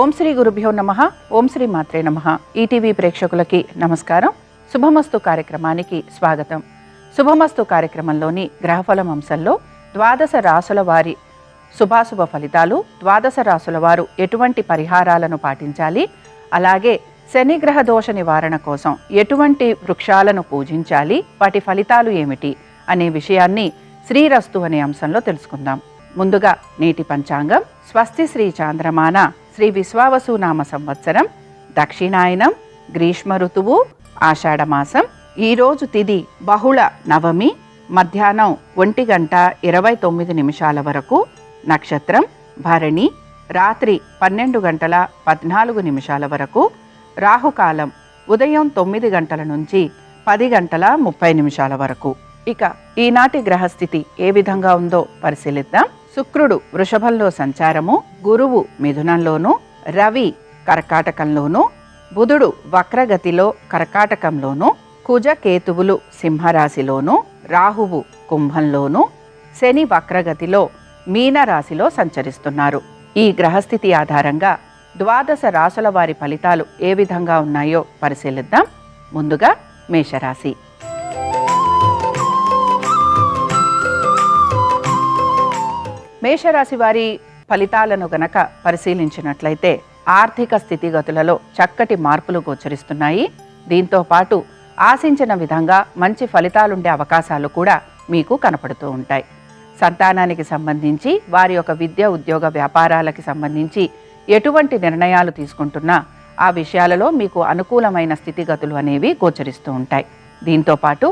ఓం శ్రీ గురుభ్యో నమః. ఓం శ్రీ మాత్రే నమః. ఈటీవీ ప్రేక్షకులకి నమస్కారం. శుభమస్తు కార్యక్రమానికి స్వాగతం. శుభమస్తు కార్యక్రమంలోని గ్రహఫలం అంశంలో ద్వాదశ రాసుల వారి శుభాశుభ ఫలితాలు, ద్వాదశ రాసుల వారు ఎటువంటి పరిహారాలను పాటించాలి, అలాగే శనిగ్రహ దోష నివారణ కోసం ఎటువంటి వృక్షాలను పూజించాలి, వాటి ఫలితాలు ఏమిటి అనే విషయాన్ని శ్రీరస్తు అనే అంశంలో తెలుసుకుందాం. ముందుగా నేటి పంచాంగం. స్వస్తి శ్రీ చాంద్రమాన శ్రీ విశ్వావసునామ సంవత్సరం, దక్షిణాయనం, గ్రీష్మ ఋతువు, ఆషాఢమాసం. ఈరోజు తిథి బహుళ నవమి, మధ్యాహ్నం 1:29 వరకు. నక్షత్రం భరణి, రాత్రి 12:14 వరకు. రాహుకాలం ఉదయం 9 గంటల నుంచి 10:30 వరకు. ఇక ఈనాటి గ్రహస్థితి ఏ విధంగా ఉందో పరిశీలిద్దాం. శుక్రుడు వృషభంలో సంచారము, గురువు మిథునంలోను, రవి కర్కాటకంలోను, బుధుడు వక్రగతిలో కర్కాటకంలోను, కుజ కేతువులు సింహరాశిలోను, రాహువు కుంభంలోను, శని వక్రగతిలో మీనరాశిలో సంచరిస్తున్నారు. ఈ గ్రహస్థితి ఆధారంగా ద్వాదశ రాసుల వారి ఫలితాలు ఏ విధంగా ఉన్నాయో పరిశీలిద్దాం. ముందుగా మేషరాశి. మేషరాశి వారి ఫలితాలను గనక పరిశీలించినట్లయితే ఆర్థిక స్థితిగతులలో చక్కటి మార్పులు గోచరిస్తున్నాయి. దీంతో పాటు ఆశించిన విధంగా మంచి ఫలితాలుండే అవకాశాలు కూడా మీకు కనపడుతూ ఉంటాయి. సంతానానికి సంబంధించి, వారి యొక్క విద్య, ఉద్యోగ, వ్యాపారాలకి సంబంధించి ఎటువంటి నిర్ణయాలు తీసుకుంటున్నా ఆ విషయాలలో మీకు అనుకూలమైన స్థితిగతులు అనేవి గోచరిస్తూ ఉంటాయి. దీంతో పాటు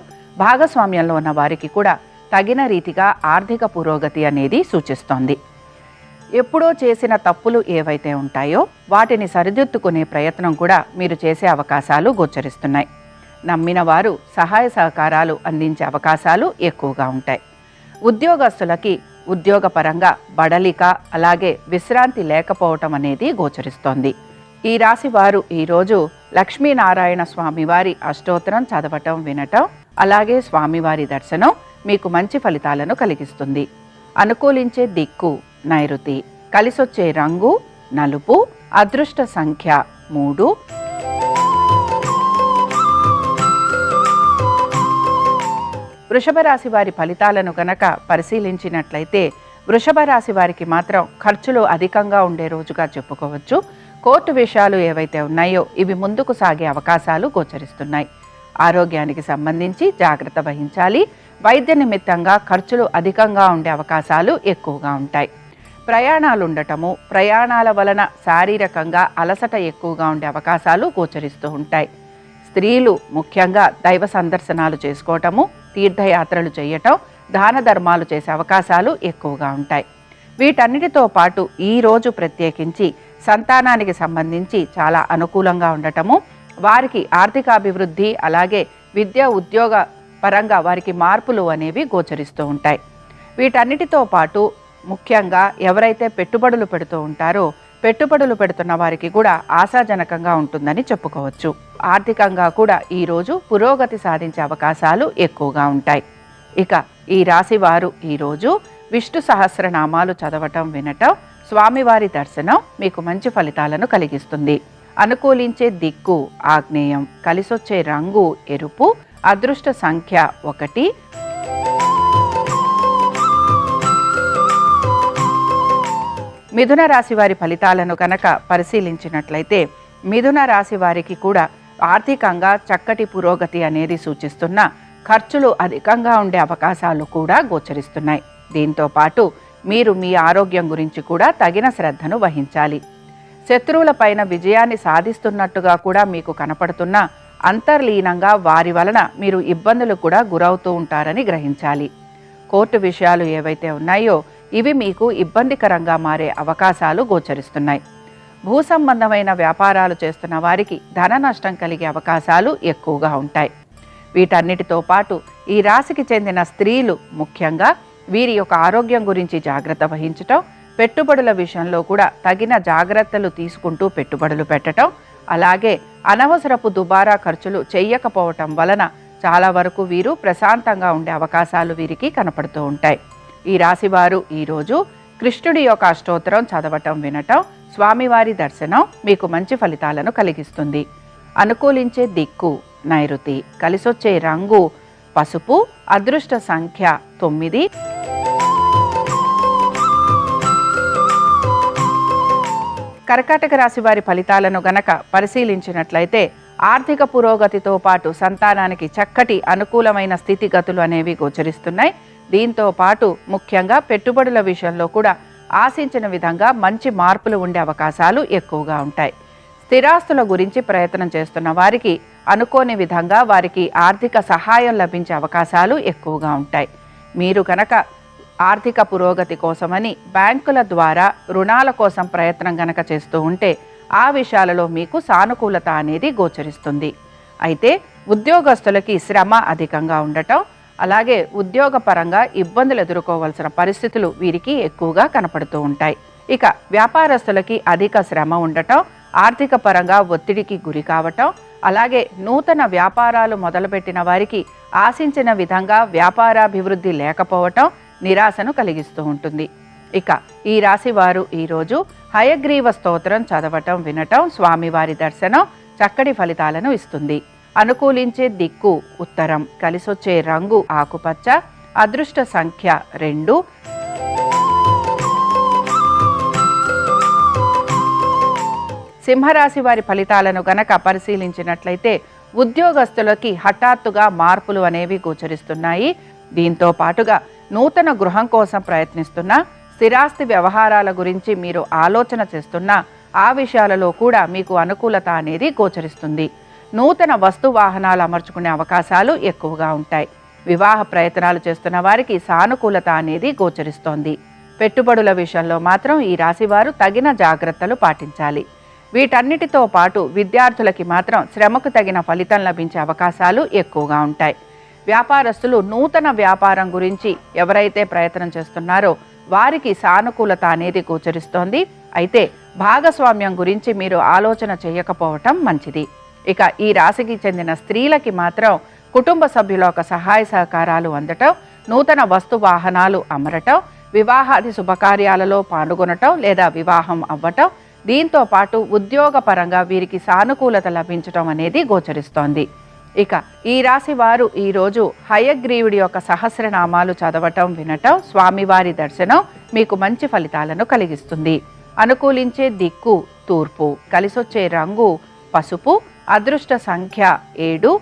భాగస్వామ్యంలో ఉన్న వారికి కూడా తగిన రీతిగా ఆర్థిక పురోగతి అనేది సూచిస్తోంది. ఎప్పుడో చేసిన తప్పులు ఏవైతే ఉంటాయో వాటిని సరిదిద్దుకునే ప్రయత్నం కూడా మీరు చేసే అవకాశాలు గోచరిస్తున్నాయి. నమ్మిన వారు సహాయ సహకారాలు అందించే అవకాశాలు ఎక్కువగా ఉంటాయి. ఉద్యోగస్తులకి ఉద్యోగపరంగా బడలిక, అలాగే విశ్రాంతి లేకపోవటం అనేది గోచరిస్తోంది. ఈ రాశి వారు ఈరోజు లక్ష్మీనారాయణ స్వామివారి అష్టోత్తరం చదవటం, వినటం, అలాగే స్వామివారి దర్శనం మీకు మంచి ఫలితాలను కలిగిస్తుంది. అనుకూలించే దిక్కు నైరుతి, కలిసొచ్చే రంగు నలుపు, అదృష్ట సంఖ్య 3. వృషభ రాశి వారి ఫలితాలను గనక పరిశీలించినట్లయితే వృషభ రాశి వారికి మాత్రం ఖర్చులు అధికంగా ఉండే రోజుగా చెప్పుకోవచ్చు. కోర్టు విషయాలు ఏవైతే ఉన్నాయో ఇవి ముందుకు సాగే అవకాశాలు గోచరిస్తున్నాయి. ఆరోగ్యానికి సంబంధించి జాగ్రత్త వహించాలి. వైద్య నిమిత్తంగా ఖర్చులు అధికంగా ఉండే అవకాశాలు ఎక్కువగా ఉంటాయి. ప్రయాణాలు ఉండటము, ప్రయాణాల వలన శారీరకంగా అలసట ఎక్కువగా ఉండే అవకాశాలు గోచరిస్తూ ఉంటాయి. స్త్రీలు ముఖ్యంగా దైవ సందర్శనాలు చేసుకోవటము, తీర్థయాత్రలు చేయటం, దాన ధర్మాలు చేసే అవకాశాలు ఎక్కువగా ఉంటాయి. వీటన్నిటితో పాటు ఈరోజు ప్రత్యేకించి సంతానానికి సంబంధించి చాలా అనుకూలంగా ఉండటము, వారికి ఆర్థికాభివృద్ధి, అలాగే విద్య, ఉద్యోగ పరంగా వారికి మార్పులు అనేవి గోచరిస్తూ ఉంటాయి. వీటన్నిటితో పాటు ముఖ్యంగా ఎవరైతే పెట్టుబడులు పెడుతూ ఉంటారో పెట్టుబడులు పెడుతున్న వారికి కూడా ఆశాజనకంగా ఉంటుందని చెప్పుకోవచ్చు. ఆర్థికంగా కూడా ఈరోజు పురోగతి సాధించే అవకాశాలు ఎక్కువగా ఉంటాయి. ఇక ఈ రాశి వారు ఈరోజు విష్ణు సహస్రనామాలు చదవటం, వినటం, స్వామివారి దర్శనం మీకు మంచి ఫలితాలను కలిగిస్తుంది. అనుకూలించే దిక్కు ఆగ్నేయం, కలిసొచ్చే రంగు ఎరుపు, అదృష్ట సంఖ్య 1. మిథున రాశి వారి ఫలితాలను కనుక పరిశీలించినట్లయితే మిథున రాశి వారికి కూడా ఆర్థికంగా చక్కటి పురోగతి అనేది సూచిస్తున్న ఖర్చులు అధికంగా ఉండే అవకాశాలు కూడా గోచరిస్తున్నాయి. దీంతో పాటు మీరు మీ ఆరోగ్యం గురించి కూడా తగిన శ్రద్ధను వహించాలి. శత్రువులపైన విజయాన్ని సాధిస్తున్నట్టుగా కూడా మీకు కనపడుతున్న అంతర్లీనంగా వారి వలన మీరు ఇబ్బందులు కూడా గురవుతూ ఉంటారని గ్రహించాలి. కోర్టు విషయాలు ఏవైతే ఉన్నాయో ఇవి మీకు ఇబ్బందికరంగా మారే అవకాశాలు గోచరిస్తున్నాయి. భూ సంబంధమైన వ్యాపారాలు చేస్తున్న వారికి ధన నష్టం కలిగే అవకాశాలు ఎక్కువగా ఉంటాయి. వీటన్నిటితో పాటు ఈ రాశికి చెందిన స్త్రీలు ముఖ్యంగా వీరి యొక్క ఆరోగ్యం గురించి జాగ్రత్త వహించటం, పెట్టుబడుల విషయంలో కూడా తగిన జాగ్రత్తలు తీసుకుంటూ పెట్టుబడులు పెట్టడం, అలాగే అనవసరపు దుబారా ఖర్చులు చెయ్యకపోవటం వలన చాలా వరకు వీరు ప్రశాంతంగా ఉండే అవకాశాలు వీరికి కనపడుతూ ఉంటాయి. ఈ రాశివారు ఈరోజు కృష్ణుడి యొక్క అష్టోత్తరం చదవటం, వినటం, స్వామివారి దర్శనం మీకు మంచి ఫలితాలను కలిగిస్తుంది. అనుకూలించే దిక్కు నైరుతి, కలిసొచ్చే రంగు పసుపు, అదృష్ట సంఖ్య 9. కర్కాటక రాశి వారి ఫలితాలను గనక పరిశీలించినట్లయితే ఆర్థిక పురోగతితో పాటు సంతానానికి చక్కటి అనుకూలమైన స్థితిగతులు అనేవి గోచరిస్తున్నాయి. దీంతో పాటు ముఖ్యంగా పెట్టుబడుల విషయంలో కూడా ఆశించిన విధంగా మంచి మార్పులు ఉండే అవకాశాలు ఎక్కువగా ఉంటాయి. స్థిరాస్తుల గురించి ప్రయత్నం చేస్తున్న వారికి అనుకోని విధంగా వారికి ఆర్థిక సహాయం లభించే అవకాశాలు ఎక్కువగా ఉంటాయి. మీరు కనుక ఆర్థిక పురోగతి కోసమని బ్యాంకుల ద్వారా రుణాల కోసం ప్రయత్నం గనక చేస్తూ ఉంటే ఆ విషయాలలో మీకు సానుకూలత అనేది గోచరిస్తుంది. అయితే ఉద్యోగస్తులకి శ్రమ అధికంగా ఉండటం, అలాగే ఉద్యోగపరంగా ఇబ్బందులు ఎదుర్కోవాల్సిన పరిస్థితులు వీరికి ఎక్కువగా కనపడుతూ ఉంటాయి. ఇక వ్యాపారస్తులకి అధిక శ్రమ ఉండటం, ఆర్థిక పరంగా ఒత్తిడికి గురి కావటం, అలాగే నూతన వ్యాపారాలు మొదలుపెట్టిన వారికి ఆశించిన విధంగా వ్యాపారాభివృద్ధి లేకపోవటం నిరాశను కలిగిస్తూ ఉంటుంది. ఇక ఈ రాశి వారు ఈరోజు హయగ్రీవ స్తోత్రం చదవటం, వినటం, స్వామివారి దర్శనం చక్కటి ఫలితాలను ఇస్తుంది. అనుకూలించే దిక్కు ఉత్తరం, కలిసొచ్చే రంగు ఆకుపచ్చ, అదృష్ట సంఖ్య 2. సింహరాశి వారి ఫలితాలను గనక పరిశీలించినట్లయితే ఉద్యోగస్తులకి హఠాత్తుగా మార్పులు అనేవి గోచరిస్తున్నాయి. దీంతో పాటుగా నూతన గృహం కోసం ప్రయత్నిస్తున్న, స్థిరాస్తి వ్యవహారాల గురించి మీరు ఆలోచన చేస్తున్న ఆ విషయాలలో కూడా మీకు అనుకూలత అనేది గోచరిస్తుంది. నూతన వస్తు వాహనాలు అమర్చుకునే అవకాశాలు ఎక్కువగా ఉంటాయి. వివాహ ప్రయత్నాలు చేస్తున్న వారికి సానుకూలత అనేది గోచరిస్తోంది. పెట్టుబడుల విషయంలో మాత్రం ఈ రాశివారు తగిన జాగ్రత్తలు పాటించాలి. వీటన్నిటితో పాటు విద్యార్థులకి మాత్రం శ్రమకు తగిన ఫలితం లభించే అవకాశాలు ఎక్కువగా ఉంటాయి. వ్యాపారస్తులు నూతన వ్యాపారం గురించి ఎవరైతే ప్రయత్నం చేస్తున్నారో వారికి సానుకూలత అనేది గోచరిస్తోంది. అయితే భాగస్వామ్యం గురించి మీరు ఆలోచన చేయకపోవటం మంచిది. ఇక ఈ రాశికి చెందిన స్త్రీలకి మాత్రం కుటుంబ సభ్యుల యొక్క సహాయ సహకారాలు అందటం, నూతన వస్తు వాహనాలు అమరటం, వివాహాది శుభకార్యాలలో పాల్గొనటం లేదా వివాహం అవ్వటం, దీంతో పాటు ఉద్యోగపరంగా వీరికి సానుకూలత లభించటం అనేది గోచరిస్తోంది. ఇక ఈ రాశి వారు ఈరోజు హయగ్రీవుడి యొక్క సహస్రనామాలు చదవటం, వినటం, స్వామివారి దర్శనం మీకు మంచి ఫలితాలను కలిగిస్తుంది. అనుకూలించే దిక్కు తూర్పు, కలిసొచ్చే రంగు పసుపు, అదృష్ట సంఖ్య 7.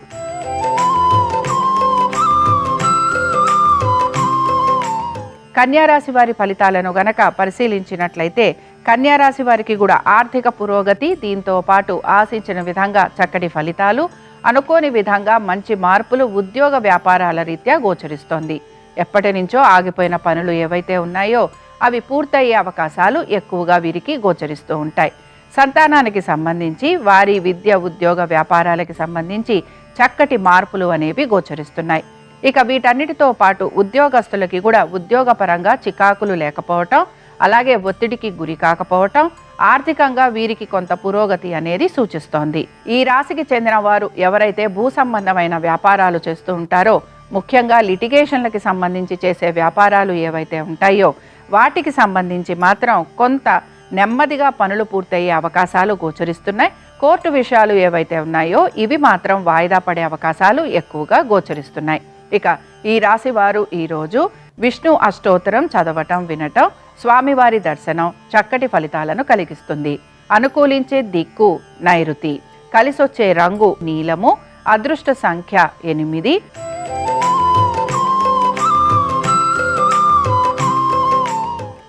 కన్యారాశి వారి ఫలితాలను గనక పరిశీలించినట్లయితే కన్యారాశి వారికి కూడా ఆర్థిక పురోగతి, దీంతో పాటు ఆశించిన విధంగా చక్కటి ఫలితాలు, అనుకోని విధంగా మంచి మార్పులు ఉద్యోగ వ్యాపారాల రీత్యా గోచరిస్తోంది. ఎప్పటి నుంచో ఆగిపోయిన పనులు ఏవైతే ఉన్నాయో అవి పూర్తయ్యే అవకాశాలు ఎక్కువగా వీరికి గోచరిస్తూ ఉంటాయి. సంతానానికి సంబంధించి వారి విద్య, ఉద్యోగ వ్యాపారాలకి సంబంధించి చక్కటి మార్పులు అనేవి గోచరిస్తున్నాయి. ఇక వీటన్నిటితో పాటు ఉద్యోగస్తులకి కూడా ఉద్యోగపరంగా చికాకులు లేకపోవటం, అలాగే ఒత్తిడికి గురి కాకపోవటం, ఆర్థికంగా వీరికి కొంత పురోగతి అనేది సూచిస్తోంది. ఈ రాశికి చెందిన వారు ఎవరైతే భూ సంబంధమైన వ్యాపారాలు చేస్తూ ఉంటారో, ముఖ్యంగా లిటిగేషన్లకి సంబంధించి చేసే వ్యాపారాలు ఏవైతే ఉంటాయో వాటికి సంబంధించి మాత్రం కొంత నెమ్మదిగా పనులు పూర్తయ్యే అవకాశాలు గోచరిస్తున్నాయి. కోర్టు విషయాలు ఏవైతే ఉన్నాయో ఇవి మాత్రం వాయిదా పడే అవకాశాలు ఎక్కువగా గోచరిస్తున్నాయి. ఇక ఈ రాశి వారు ఈరోజు విష్ణు అష్టోత్తరం చదవటం, వినటం, స్వామివారి దర్శనం చక్కటి ఫలితాలను కలిగిస్తుంది. అనుకూలించే దిక్కు నైరుతి, కలిసొచ్చే రంగు నీలము, అదృష్ట సంఖ్య 8.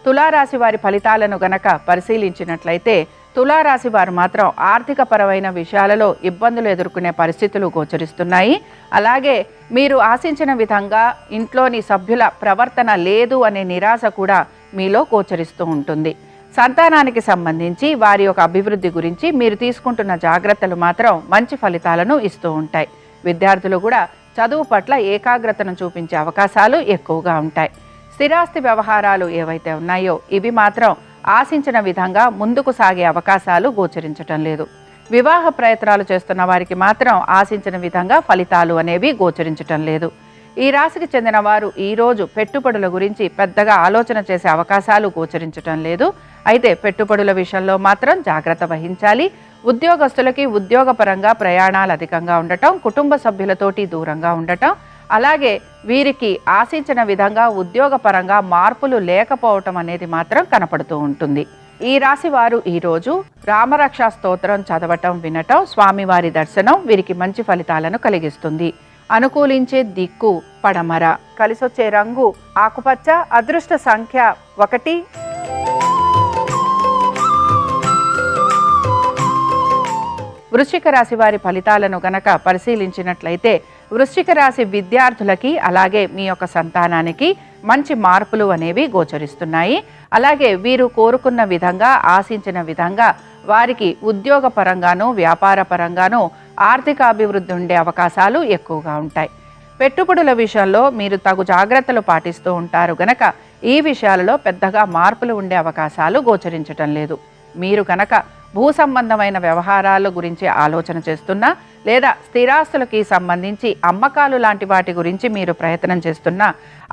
తులారాశి వారి ఫలితాలను గనక పరిశీలించినట్లయితే తులారాశి వారు మాత్రం ఆర్థిక పరమైన విషయాలలో ఇబ్బందులు ఎదుర్కొనే పరిస్థితులు గోచరిస్తున్నాయి. అలాగే మీరు ఆశించిన విధంగా ఇంట్లోని సభ్యుల ప్రవర్తన లేదు అనే నిరాశ కూడా మీలో గోచరిస్తూ ఉంటుంది. సంతానానికి సంబంధించి వారి యొక్క అభివృద్ధి గురించి మీరు తీసుకుంటున్న జాగ్రత్తలు మాత్రం మంచి ఫలితాలను ఇస్తూ ఉంటాయి. విద్యార్థులు కూడా చదువు పట్ల ఏకాగ్రతను చూపించే అవకాశాలు ఎక్కువగా ఉంటాయి. స్థిరాస్తి వ్యవహారాలు ఏవైతే ఉన్నాయో ఇవి మాత్రం ఆశించిన విధంగా ముందుకు సాగే అవకాశాలు గోచరించటం లేదు. వివాహ ప్రయత్నాలు చేస్తున్న వారికి మాత్రం ఆశించిన విధంగా ఫలితాలు అనేవి గోచరించటం లేదు. ఈ రాశికి చెందిన వారు ఈరోజు పెట్టుబడుల గురించి పెద్దగా ఆలోచన చేసే అవకాశాలు గోచరించటం లేదు. అయితే పెట్టుబడుల విషయంలో మాత్రం జాగ్రత్త వహించాలి. ఉద్యోగస్తులకి ఉద్యోగపరంగా ప్రయాణాలు అధికంగా ఉండటం, కుటుంబ సభ్యులతోటి దూరంగా ఉండటం, అలాగే వీరికి ఆశించిన విధంగా ఉద్యోగపరంగా మార్పులు లేకపోవటం అనేది మాత్రం కనపడుతూ ఉంటుంది. ఈ రాశి వారు ఈరోజు రామరక్షా స్తోత్రం చదవటం, వినటం, స్వామివారి దర్శనం వీరికి మంచి ఫలితాలను కలిగిస్తుంది. అనుకూలించే దిక్కు పడమర, కలిసొచ్చే రంగు ఆకుపచ్చ, అదృష్ట సంఖ్య 1. వృశ్చిక రాశి వారి ఫలితాలను గనక పరిశీలించినట్లయితే వృశ్చిక రాశి విద్యార్థులకి అలాగే మీ యొక్క సంతానానికి మంచి మార్పులు అనేవి గోచరిస్తున్నాయి. అలాగే వీరు కోరుకున్న విధంగా, ఆశించిన విధంగా వారికి ఉద్యోగ పరంగాను, వ్యాపార పరంగాను ఆర్థిక అభివృద్ధి ఉండే అవకాశాలు ఎక్కువగా ఉంటాయి. పెట్టుబడుల విషయంలో మీరు తగు జాగ్రత్తలు పాటిస్తూ ఉంటారు గనక ఈ విషయాలలో పెద్దగా మార్పులు ఉండే అవకాశాలు గోచరించటం లేదు. మీరు గనక భూ సంబంధమైన వ్యవహారాల గురించి ఆలోచన చేస్తున్నా, లేదా స్థిరాస్తులకి సంబంధించి అమ్మకాలు లాంటి వాటి గురించి మీరు ప్రయత్నం చేస్తున్నా,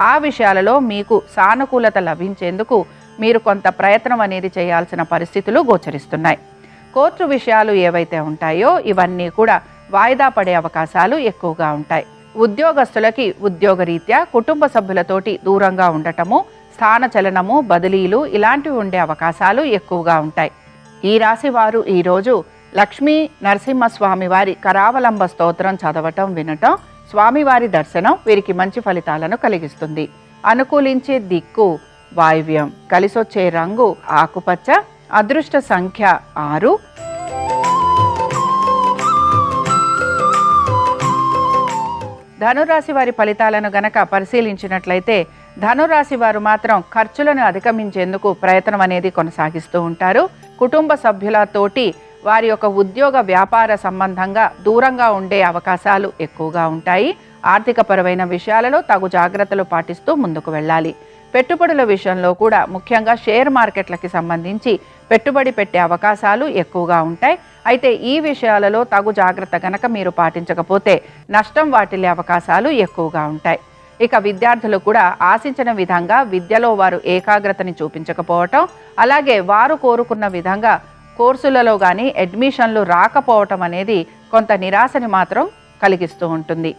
ఆ విషయాలలో మీకు సానుకూలత లభించేందుకు మీరు కొంత ప్రయత్నం అనేది చేయాల్సిన పరిస్థితులు గోచరిస్తున్నాయి. కోర్టు విషయాలు ఏవైతే ఉంటాయో ఇవన్నీ కూడా వాయిదా పడే అవకాశాలు ఎక్కువగా ఉంటాయి. ఉద్యోగస్తులకి ఉద్యోగరీత్యా కుటుంబ సభ్యులతోటి దూరంగా ఉండటము, స్థానచలనము, బదిలీలు ఇలాంటివి ఉండే అవకాశాలు ఎక్కువగా ఉంటాయి. ఈ రాశి వారు ఈరోజు లక్ష్మీ నరసింహస్వామి వారి కరావలంబ స్తోత్రం చదవటం, వినటం, స్వామివారి దర్శనం వీరికి మంచి ఫలితాలను కలిగిస్తుంది. అనుకూలించే దిక్కు వాయువ్యం, కలిసొచ్చే రంగు ఆకుపచ్చ, అదృష్ట సంఖ్య 6. ధనురాశి వారి ఫలితాలను గనక పరిశీలించినట్లయితే ధనురాశి వారు మాత్రం ఖర్చులను అధిగమించేందుకు ప్రయత్నం అనేది కొనసాగిస్తూ ఉంటారు. కుటుంబ సభ్యులతోటి వారి యొక్క ఉద్యోగ వ్యాపార సంబంధంగా దూరంగా ఉండే అవకాశాలు ఎక్కువగా ఉంటాయి. ఆర్థిక పరమైన విషయాలలో తగు జాగ్రత్తలు పాటిస్తూ ముందుకు వెళ్ళాలి. పెట్టుబడుల విషయంలో కూడా ముఖ్యంగా షేర్ మార్కెట్లకి సంబంధించి పెట్టుబడి పెట్టే అవకాశాలు ఎక్కువగా ఉంటాయి. అయితే ఈ విషయాలలో తగు జాగ్రత్త గనక మీరు పాటించకపోతే నష్టం వాటిల్లే అవకాశాలు ఎక్కువగా ఉంటాయి. ఇక విద్యార్థులు కూడా ఆశించిన విధంగా విద్యలో వారు ఏకాగ్రతని చూపించకపోవటం, అలాగే వారు కోరుకున్న విధంగా కోర్సులలో కానీ అడ్మిషన్లు రాకపోవటం అనేది కొంత నిరాశని మాత్రం కలిగిస్తూ ఉంటుంది.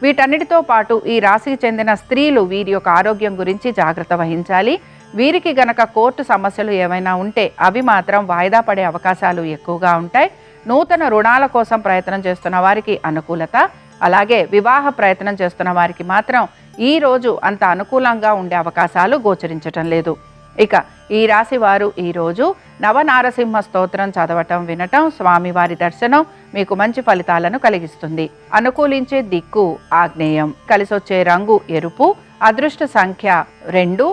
వీటన్నిటితో పాటు ఈ రాశికి చెందిన స్త్రీలు వీరి యొక్క ఆరోగ్యం గురించి జాగ్రత్త వహించాలి. వీరికి గనక కోర్టు సమస్యలు ఏమైనా ఉంటే అవి మాత్రం వాయిదా పడే అవకాశాలు ఎక్కువగా ఉంటాయి. నూతన రుణాల కోసం ప్రయత్నం చేస్తున్న వారికి అనుకూలత, అలాగే వివాహ ప్రయత్నం చేస్తున్న వారికి మాత్రం ఈ రోజు అంత అనుకూలంగా ఉండే అవకాశాలు గోచరించటం లేదు. ఇక ఈ రాశి వారు ఈరోజు నవనారసింహ స్తోత్రం చదవటం, వినటం, స్వామివారి దర్శనం మీకు మంచి ఫలితాలను కలిగిస్తుంది. అనుకూలించే దిక్కు ఆగ్నేయం, కలిసొచ్చే రంగు ఎరుపు, అదృష్ట సంఖ్య 2.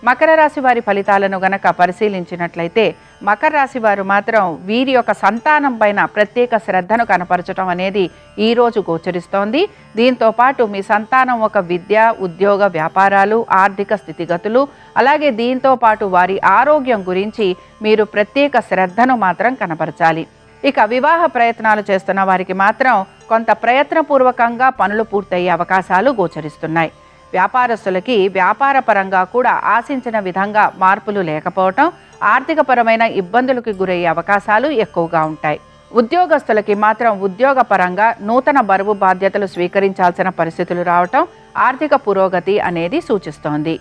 మకర రాశి వారి ఫలితాలను గనక పరిశీలించినట్లయితే మకర రాశి వారు మాత్రం వీరి యొక్క సంతానం పైన ప్రత్యేక శ్రద్ధను కనపరచడం అనేది ఈరోజు గోచరిస్తోంది. దీంతో పాటు మీ సంతానం ఒక విద్య, ఉద్యోగ, వ్యాపారాలు, ఆర్థిక స్థితిగతులు, అలాగే దీంతో పాటు వారి ఆరోగ్యం గురించి మీరు ప్రత్యేక శ్రద్ధను మాత్రం కనపరచాలి. ఇక వివాహ ప్రయత్నాలు చేస్తున్న వారికి మాత్రం కొంత ప్రయత్నపూర్వకంగా పనులు పూర్తయ్యే అవకాశాలు గోచరిస్తున్నాయి. వ్యాపారస్తులకి వ్యాపార పరంగా కూడా ఆశించిన విధంగా మార్పులు లేకపోవటం, ఆర్థిక పరమైన ఇబ్బందులకు గురయ్యే అవకాశాలు ఎక్కువగా ఉంటాయి. ఉద్యోగస్తులకి మాత్రం ఉద్యోగ పరంగా నూతన బరువు బాధ్యతలు స్వీకరించాల్సిన పరిస్థితులు రావటం ఆర్థిక పురోగతి అనేది సూచిస్తోంది.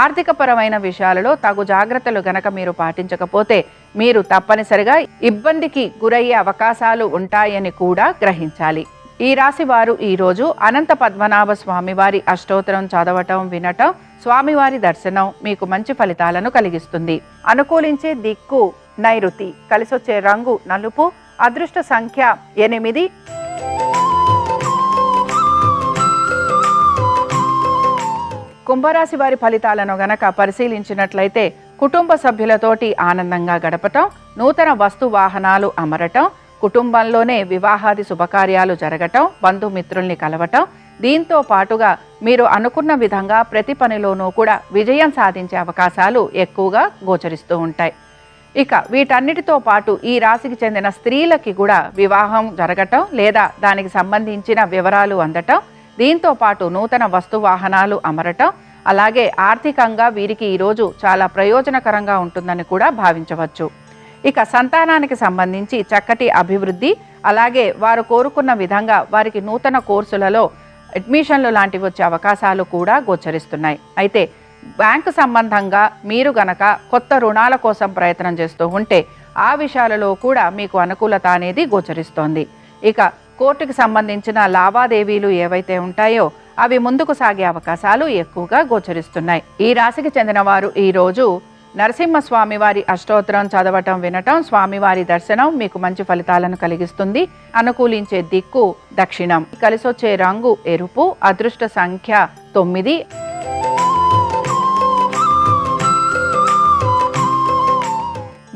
ఆర్థిక పరమైన విషయాలలో తగు జాగ్రత్తలు గనక మీరు పాటించకపోతే మీరు తప్పనిసరిగా ఇబ్బందికి గురయ్యే అవకాశాలు ఉంటాయని కూడా గ్రహించాలి. ఈ రాశి వారు ఈరోజు అనంత పద్మనాభ స్వామివారి అష్టోత్తరం చదవటం, వినటం, స్వామివారి దర్శనం మీకు మంచి ఫలితాలను కలిగిస్తుంది. అనుకూలించే దిక్కు నైరుతి, కలిసొచ్చే రంగు నలుపు, అదృష్ట సంఖ్య 8. కుంభరాశి వారి ఫలితాలను గనక పరిశీలించినట్లయితే కుటుంబ సభ్యులతోటి ఆనందంగా గడపటం, నూతన వస్తు వాహనాలు అమరటం, కుటుంబంలోనే వివాహాది శుభకార్యాలు జరగటం, బంధుమిత్రుల్ని కలవటం, దీంతో పాటుగా మీరు అనుకున్న విధంగా ప్రతి పనిలోనూ కూడా విజయం సాధించే అవకాశాలు ఎక్కువగా గోచరిస్తూ ఉంటాయి. ఇక వీటన్నిటితో పాటు ఈ రాశికి చెందిన స్త్రీలకి కూడా వివాహం జరగటం లేదా దానికి సంబంధించిన వివరాలు అందటం, దీంతో పాటు నూతన వస్తు వాహనాలు అమరటం, అలాగే ఆర్థికంగా వీరికి ఈరోజు చాలా ప్రయోజనకరంగా ఉంటుందని కూడా భావించవచ్చు. ఇక సంతానానికి సంబంధించి చక్కటి అభివృద్ధి, అలాగే వారు కోరుకున్న విధంగా వారికి నూతన కోర్సులలో అడ్మిషన్లు లాంటివి వచ్చే అవకాశాలు కూడా గోచరిస్తున్నాయి. అయితే బ్యాంకు సంబంధంగా మీరు గనక కొత్త రుణాల కోసం ప్రయత్నం చేస్తూ ఉంటే ఆ విషయాలలో కూడా మీకు అనుకూలత అనేది గోచరిస్తోంది. ఇక కోర్టుకు సంబంధించిన లావాదేవీలు ఏవైతే ఉంటాయో అవి ముందుకు సాగే అవకాశాలు ఎక్కువగా గోచరిస్తున్నాయి. ఈ రాశికి చెందిన వారు ఈరోజు నరసింహస్వామి వారి అష్టోత్తరం చదవటం, వినటం, స్వామివారి దర్శనం మీకు మంచి ఫలితాలను కలిగిస్తుంది. అనుకూలించే దిక్కు దక్షిణం. కలిసొచ్చే రంగు ఎరుపు. అదృష్ట సంఖ్య 9.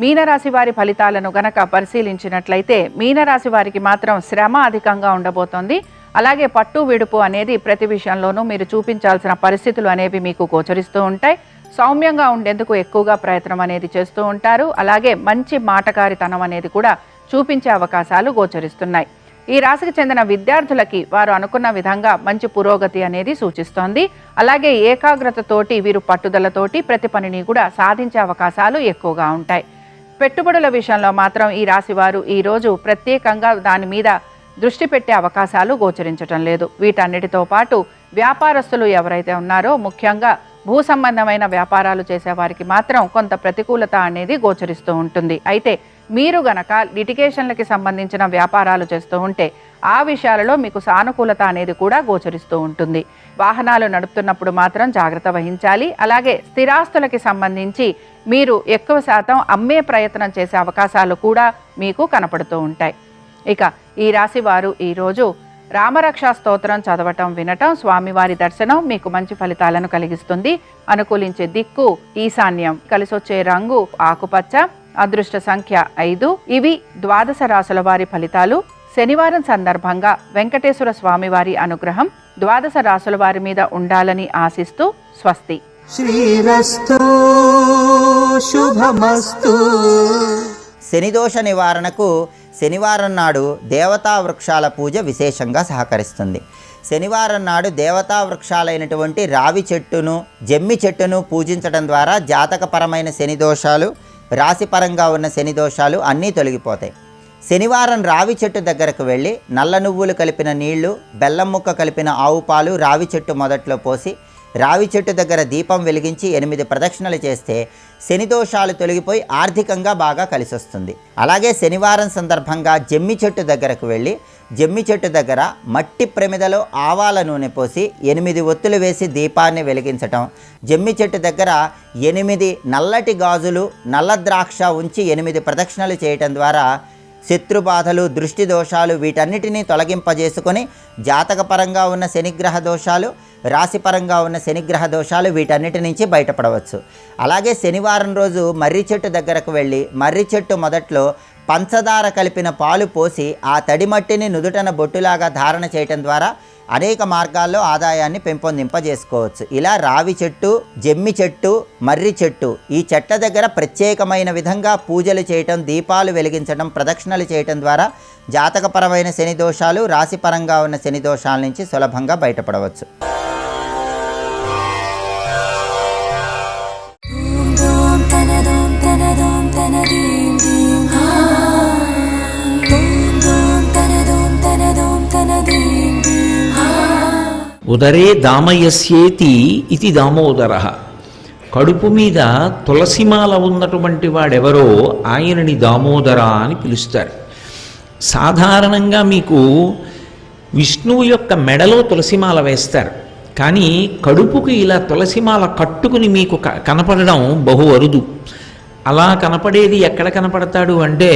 మీనరాశి వారి ఫలితాలను గనక పరిశీలించినట్లయితే మీనరాశి వారికి మాత్రం శ్రమ అధికంగా ఉండబోతోంది. అలాగే పట్టు విడుపు అనేది ప్రతి విషయంలోనూ మీరు చూపించాల్సిన పరిస్థితులు అనేవి మీకు గోచరిస్తూ ఉంటాయి. సౌమ్యంగా ఉండేందుకు ఎక్కువగా ప్రయత్నం అనేది చేస్తూ ఉంటారు. అలాగే మంచి మాటకారితనం అనేది కూడా చూపించే అవకాశాలు గోచరిస్తున్నాయి. ఈ రాశికి చెందిన విద్యార్థులకి వారు అనుకున్న విధంగా మంచి పురోగతి అనేది సూచిస్తోంది. అలాగే ఏకాగ్రతతోటి వీరు పట్టుదలతోటి ప్రతి పనిని కూడా సాధించే అవకాశాలు ఎక్కువగా ఉంటాయి. పెట్టుబడుల విషయంలో మాత్రం ఈ రాశి వారు ఈరోజు ప్రత్యేకంగా దాని మీద దృష్టి పెట్టే అవకాశాలు గోచరించటం లేదు. వీటన్నిటితో పాటు వ్యాపారస్తులు ఎవరైతే ఉన్నారో, ముఖ్యంగా భూ సంబంధమైన వ్యాపారాలు చేసేవారికి మాత్రం కొంత ప్రతికూలత అనేది గోచరిస్తూ ఉంటుంది. అయితే మీరు గనక లిటిగేషన్లకి సంబంధించిన వ్యాపారాలు చేస్తూ ఉంటే ఆ విషయాలలో మీకు సానుకూలత అనేది కూడా గోచరిస్తూ ఉంటుంది. వాహనాలు నడుపుతున్నప్పుడు మాత్రం జాగ్రత్త వహించాలి. అలాగే స్థిరాస్తులకి సంబంధించి మీరు ఎక్కువ శాతం అమ్మే ప్రయత్నం చేసే అవకాశాలు కూడా మీకు కనపడుతూ ఉంటాయి. ఇక ఈ రాశి వారు ఈరోజు రామరక్షా స్తోత్రం చదవటం, వినటం, స్వామివారి దర్శనం మీకు మంచి ఫలితాలను కలిగిస్తుంది. అనుకూలించే దిక్కు ఈశాన్యం. కలిసొచ్చే రంగు ఆకుపచ్చ. అదృష్ట సంఖ్య 5. ఇవి ద్వాదశ రాశుల వారి ఫలితాలు. శనివారం సందర్భంగా వెంకటేశ్వర స్వామివారి అనుగ్రహం ద్వాదశ రాశుల వారి మీద ఉండాలని ఆశిస్తూ స్వస్తి. శ్రీరస్తు శుభమస్తు. శనిదోష నివారణకు శనివారం నాడు దేవతా వృక్షాల పూజ విశేషంగా సహకరిస్తుంది. శనివారం నాడు దేవతా వృక్షాలైనటువంటి రావి చెట్టును, జమ్మి చెట్టును పూజించడం ద్వారా జాతకపరమైన శనిదోషాలు, రాశిపరంగా ఉన్న శనిదోషాలు అన్నీ తొలగిపోతాయి. శనివారం రావి చెట్టు దగ్గరకు వెళ్ళి నల్ల నువ్వులు కలిపిన నీళ్లు, బెల్లం ముక్క కలిపిన ఆవు పాలు రావి చెట్టు మొదట్లో పోసి రావి చెట్టు దగ్గర దీపం వెలిగించి 8 ప్రదక్షిణలు చేస్తే శనిదోషాలు తొలగిపోయి ఆర్థికంగా బాగా కలిసొస్తుంది. అలాగే శనివారం సందర్భంగా జమ్మి చెట్టు దగ్గరకు వెళ్ళి జమ్మి చెట్టు దగ్గర మట్టి ప్రమిదలో ఆవాల నూనె పోసి 8 ఒత్తులు వేసి దీపాన్ని వెలిగించటం, జమ్మి చెట్టు దగ్గర 8 నల్లటి గాజులు, నల్ల ద్రాక్ష ఉంచి 8 ప్రదక్షిణలు చేయటం ద్వారా శత్రుబాధలు, దృష్టి దోషాలు వీటన్నిటినీ తొలగింపజేసుకొని జాతకపరంగా ఉన్న శనిగ్రహ దోషాలు, రాశిపరంగా ఉన్న శనిగ్రహ దోషాలు వీటన్నిటి నుంచి బయటపడవచ్చు. అలాగే శనివారం రోజు మర్రి చెట్టు దగ్గరకు వెళ్ళి మర్రి చెట్టు మొదట్లో పంచదార కలిపిన పాలు పోసి ఆ తడి మట్టిని నుదుటన బొట్టులాగా ధారణ చేయటం ద్వారా అనేక మార్గాల్లో ఆదాయాన్ని పెంపొందింపజేసుకోవచ్చు. ఇలా రావి చెట్టు, జమ్మి చెట్టు, మర్రి చెట్టు ఈ చెట్ల దగ్గర ప్రత్యేకమైన విధంగా పూజలు చేయటం, దీపాలు వెలిగించడం, ప్రదక్షిణలు చేయటం ద్వారా జాతకపరమైన శని దోషాలు, రాశిపరంగా ఉన్న శని దోషాల నుంచి సులభంగా బయటపడవచ్చు. ఉదరే దామయస్యేతి ఇది దామోదర. కడుపు మీద తులసిమాల ఉన్నటువంటి వాడెవరో ఆయనని దామోదర అని పిలుస్తారు. సాధారణంగా మీకు విష్ణువు యొక్క మెడలో తులసిమాల వేస్తారు, కానీ కడుపుకి ఇలా తులసిమాల కట్టుకుని మీకు కనపడడం బహు అరుదు. అలా కనపడేది ఎక్కడ కనపడతాడు అంటే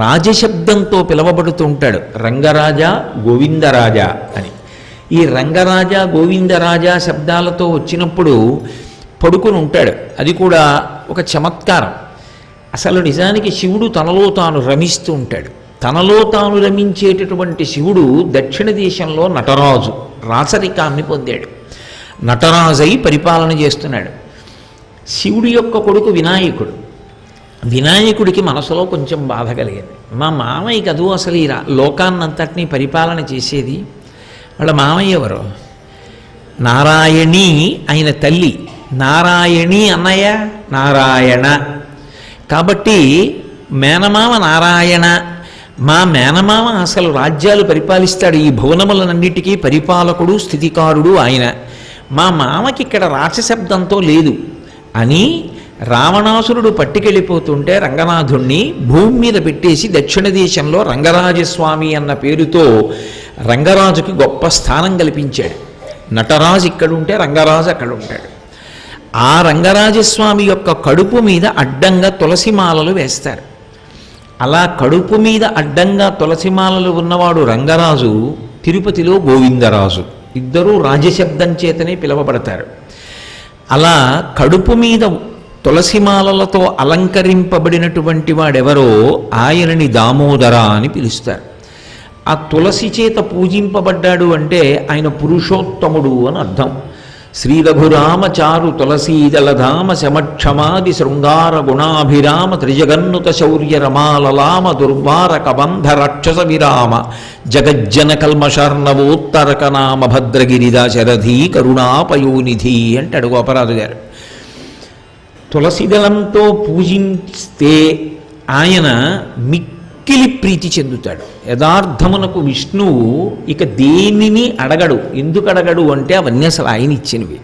రాజశబ్దంతో పిలవబడుతూ ఉంటాడు, రంగరాజా గోవిందరాజా అని. ఈ రంగరాజ గోవిందరాజ శబ్దాలతో వచ్చినప్పుడు పడుకుని ఉంటాడు. అది కూడా ఒక చమత్కారం. అసలు నిజానికి శివుడు తనలో తాను రమిస్తూ ఉంటాడు. తనలో తాను రమించేటటువంటి శివుడు దక్షిణ దేశంలో నటరాజు, రాచరికాన్ని పొందాడు. నటరాజై పరిపాలన చేస్తున్నాడు. శివుడి యొక్క కొడుకు వినాయకుడు. వినాయకుడికి మనసులో కొంచెం బాధ కలిగింది. మా మామయ్య కదూ అసలు ఈ లోకాన్నంతటినీ పరిపాలన చేసేది, వాళ్ళ మామయ్య ఎవరు? నారాయణి ఆయన తల్లి. నారాయణి అన్నయ్య నారాయణ. కాబట్టి మేనమామ నారాయణ. మా మేనమామ అసలు రాజ్యాలు పరిపాలిస్తాడు, ఈ భువనములన్నిటికీ పరిపాలకుడు స్థితికారుడు ఆయన. మా మామకి ఇక్కడ రాచశబ్దంతో లేదు అని రావణాసురుడు పట్టుకెళ్ళిపోతుంటే రంగనాథుణ్ణి భూమి మీద పెట్టేసి దక్షిణ దేశంలో రంగరాజస్వామి అన్న పేరుతో రంగరాజుకి గొప్ప స్థానం కల్పించాడు. నటరాజు ఇక్కడుంటే రంగరాజు అక్కడ ఉంటాడు. ఆ రంగరాజస్వామి యొక్క కడుపు మీద అడ్డంగా తులసిమాలలు వేస్తారు. అలా కడుపు మీద అడ్డంగా తులసిమాలలు ఉన్నవాడు రంగరాజు, తిరుపతిలో గోవిందరాజు. ఇద్దరూ రాజశబ్దం చేతనే పిలువబడతారు. అలా కడుపు మీద తులసిమాలలతో అలంకరింపబడినటువంటి వాడెవరో ఆయనని దామోదర అని పిలుస్తారు. ఆ తులసి చేత పూజింపబడ్డాడు అంటే ఆయన పురుషోత్తముడు అని అర్థం. శ్రీ రఘురామచారు తులసీదలధామ శమక్షమాది శృంగార గుణాభిరామ త్రిజగన్నుత శౌర్య రమాలలామ దుర్వార కబంధ రాక్షస విరామ జగజ్జన కల్మషర్ణవోత్తరకనామ భద్రగిరిదాశరథీ కరుణాపయోనిధి అంటాడు గోపరాజు గారు. తులసిదళంతో పూజిస్తే ఆయన మిక్కిలి ప్రీతి చెందుతాడు. యథార్థమునకు విష్ణువు ఇక దేనిని అడగడు. ఎందుకు అడగడు అంటే అవన్నీ అసలు ఆయన ఇచ్చినవి.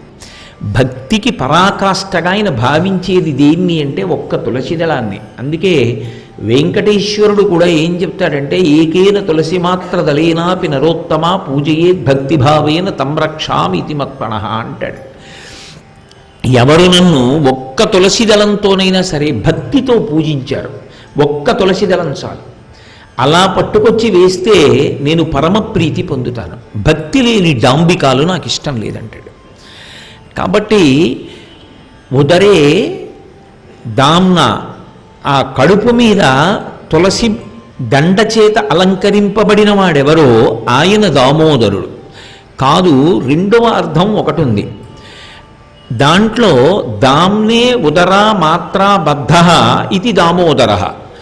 భక్తికి పరాకాష్ఠగా ఆయన భావించేది దేన్ని అంటే ఒక్క తులసిదళాన్ని. అందుకే వెంకటేశ్వరుడు కూడా ఏం చెప్తాడంటే ఏకేన తులసి మాత్ర దళేనాపి నరోత్తమ పూజయేద్ భక్తిభావేన తంరక్షామి ఇతి మత్పణః అంటాడు. ఎవరు నన్ను ఒక్క తులసిదళంతోనైనా సరే భక్తితో పూజించారు, ఒక్క తులసిదళం చాలు, అలా పట్టుకొచ్చి వేస్తే నేను పరమప్రీతి పొందుతాను. భక్తి లేని డాంబికాలు నాకు ఇష్టం లేదంటాడు. కాబట్టి ఉదరే దామ్న, ఆ కడుపు మీద తులసి దండ చేత అలంకరింపబడిన వాడెవరో ఆయన దామోదరుడు కాదు. రెండవ అర్థం ఒకటి ఉంది దాంట్లో. దామ్నే ఉదరా మాత్రా బద్ధ ఇది దామోదర.